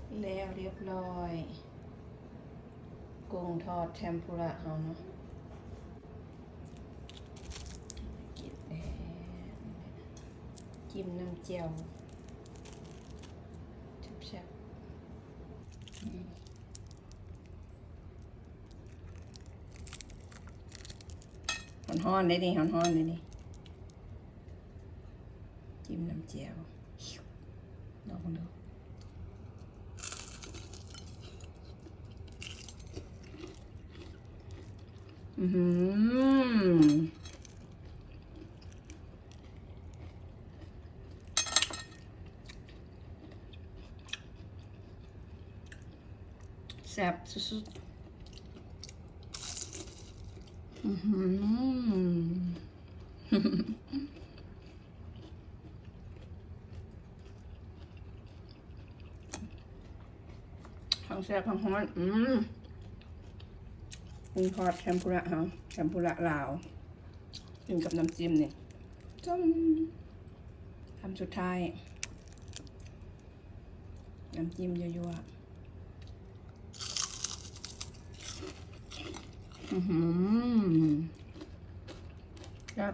แล้วเรียบร้อยกุ้งทอดเทมปุระเฮาเนาะกินแล้วจิ้มน้ำเจียวแซ่บๆฮ้อนๆได้ดิฮ้อนๆได้ดิจิ้มน้ำเจียวลองดูแซ่บสุดๆทั้งแซ่บทั้งฮ้อนกุ้งทอดเทมปุระเฮาเทมปุระลาวกินกับน้ำจิ้มนี่จ้มคำสุดท้ายน้ำจิ้มยั่วๆครับ